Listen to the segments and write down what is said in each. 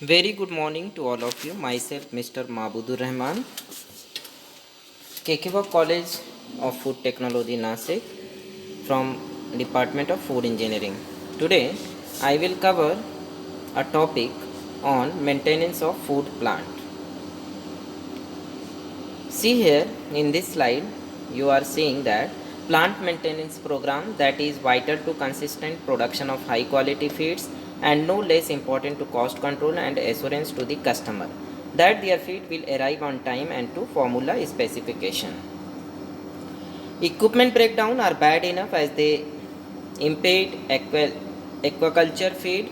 Very good morning to all of you. Myself, Mr. Mabudur Rahman, Kekewa College of Food Technology, Nasik, from Department of Food Engineering. Today, I will cover a topic on maintenance of food plant. See here in this slide, you are seeing that plant maintenance program that is vital to consistent production of high quality feeds and no less important to cost control and assurance to the customer that their feed will arrive on time and to formula specification. Equipment breakdown are bad enough as they impede aquaculture feed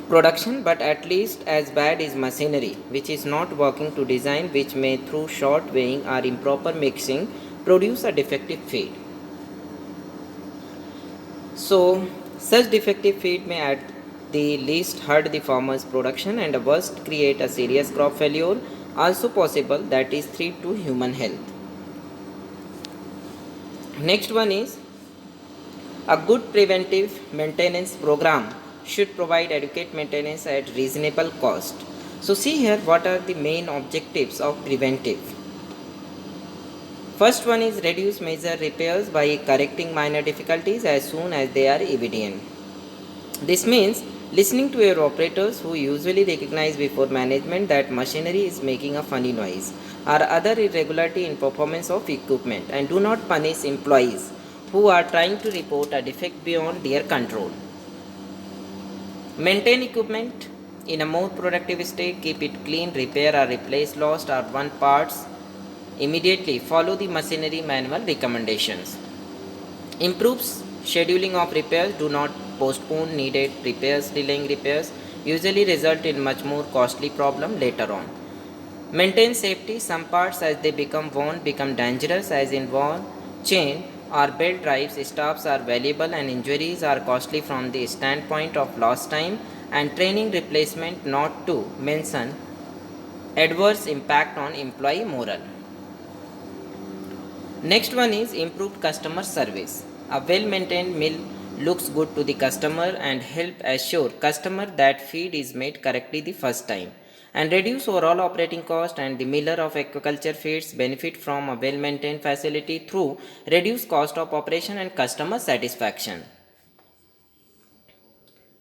production, but at least as bad is machinery which is not working to design, which may through short weighing or improper mixing produce a defective feed. So such defective feed may at the least hurt the farmer's production and at worst create a serious crop failure, also possible, that is threat to human health. Next one is a good preventive maintenance program should provide adequate maintenance at reasonable cost. So see here what are the main objectives of preventive. First one is reduce major repairs by correcting minor difficulties as soon as they are evident. This means listening to your operators who usually recognize before management that machinery is making a funny noise or other irregularity in performance of equipment, and do not punish employees who are trying to report a defect beyond their control. Maintain equipment in a more productive state, keep it clean, repair or replace lost or worn parts immediately, follow the machinery manual recommendations. Improves scheduling of repairs, do not postpone needed repairs. Delaying repairs usually result in much more costly problem later on. Maintain safety, some parts as they become worn become dangerous, as in worn chain or belt drives stops are valuable and injuries are costly from the standpoint of lost time and training replacement, not to mention adverse impact on employee morale. Next one is improved customer service. A well-maintained mill looks good to the customer and help assure customer that feed is made correctly the first time and reduce overall operating cost, and the miller of aquaculture feeds benefit from a well-maintained facility through reduced cost of operation and customer satisfaction.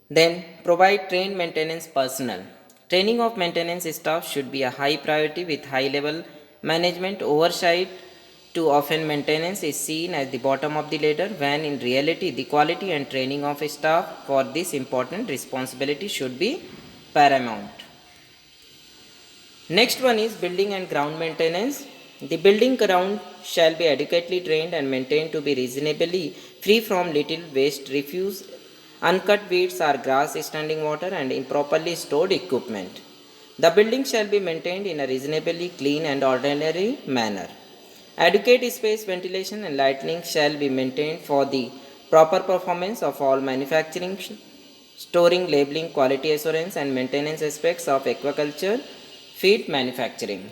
Then provide trained maintenance personnel. Training of maintenance staff should be a high priority with high level management oversight. Too often maintenance is seen as the bottom of the ladder when in reality the quality and training of staff for this important responsibility should be paramount. Next one is building and ground maintenance. The building ground shall be adequately drained and maintained to be reasonably free from little waste, refuse, uncut weeds or grass, standing water and improperly stored equipment. The building shall be maintained in a reasonably clean and orderly manner. Adequate space, ventilation and lighting shall be maintained for the proper performance of all manufacturing, storing, labeling, quality assurance and maintenance aspects of aquaculture feed manufacturing.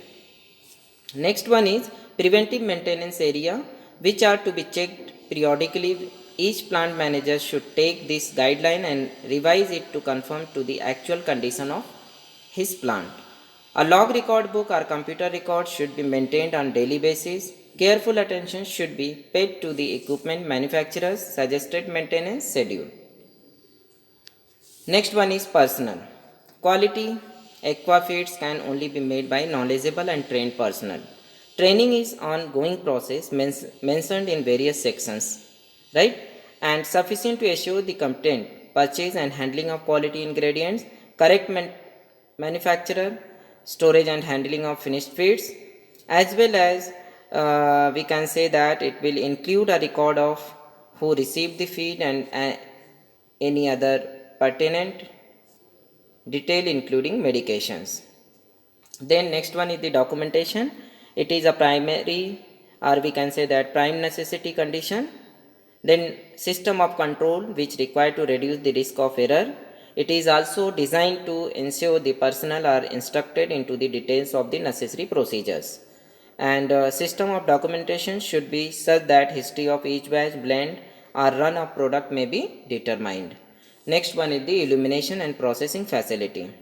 Next one is preventive maintenance area, which are to be checked periodically. Each plant manager should take this guideline and revise it to conform to the actual condition of his plant. A log record book or computer record should be maintained on daily basis. Careful attention should be paid to the equipment manufacturer's suggested maintenance schedule. Next one is personnel. Quality aqua feeds can only be made by knowledgeable and trained personnel. Training is ongoing process mentioned in various sections, right? And sufficient to assure the content, purchase and handling of quality ingredients, correct manufacturer, storage and handling of finished feeds, as well as we can say that it will include a record of who received the feed and any other pertinent detail including medications. Then next one is the documentation. It is a primary, or we can say that prime necessity condition. Then system of control which required to reduce the risk of error. It is also designed to ensure the personnel are instructed into the details of the necessary procedures. And system of documentation should be such that history of each batch, blend or run of product may be determined. Next one is the illumination and processing facility.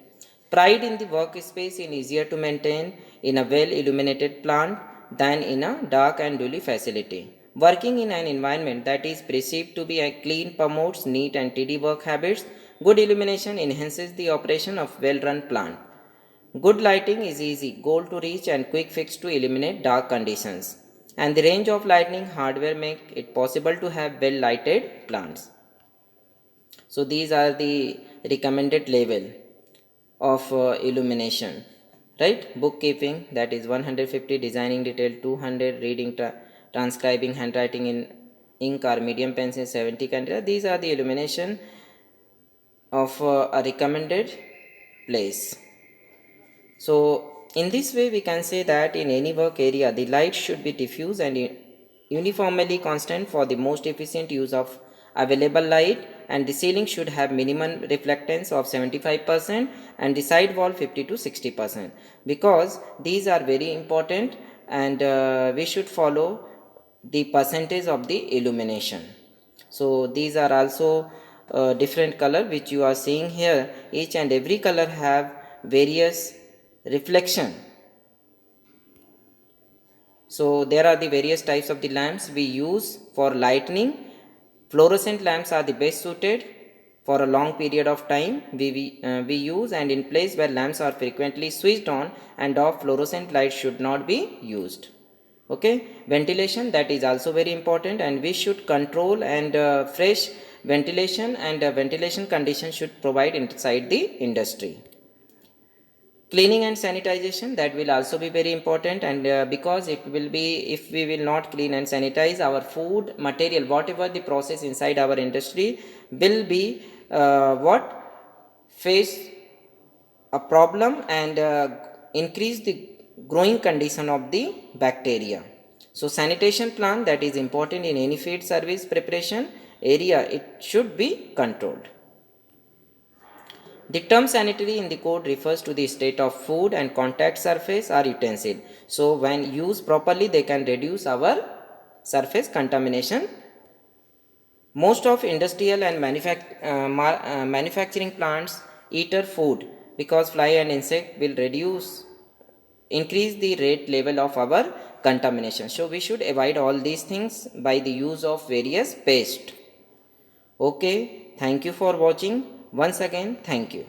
Pride in the workspace is easier to maintain in a well illuminated plant than in a dark and dully facility. Working in an environment that is perceived to be clean promotes neat and tidy work habits. Good illumination enhances the operation of well-run plant. Good lighting is easy goal to reach and quick fix to eliminate dark conditions. And the range of lighting hardware make it possible to have well lighted plants. So these are the recommended level of illumination, right? Bookkeeping, that is 150, designing detail 200, reading, transcribing, handwriting in ink or medium pencil 70 candela. These are the illumination of a recommended place. So in this way we can say that in any work area the light should be diffuse and uniformly constant for the most efficient use of available light, and the ceiling should have minimum reflectance of 75% and the side wall 50 to 60%, because these are very important, and we should follow the percentage of the illumination. So these are also different color which you are seeing here. Each and every color have various reflection. So there are the various types of the lamps we use for lightning. Fluorescent lamps are the best suited for a long period of time. We use, and in place where lamps are frequently switched on and off, fluorescent light should not be used. Okay, ventilation, that is also very important, and we should control and fresh ventilation and ventilation conditions should provide inside the industry. Cleaning and sanitization, that will also be very important, and because it will be, if we will not clean and sanitize our food material, whatever the process inside our industry will be what face a problem and increase the growing condition of the bacteria. So sanitation plan, that is important in any feed service preparation area, it should be controlled. The term sanitary in the code refers to the state of food and contact surface or utensil. So when used properly, they can reduce our surface contamination. Most of industrial and manufacturing plants eat food because fly and insect will increase the rate level of our contamination. So we should avoid all these things by the use of various paste. Okay, thank you for watching. Once again, thank you.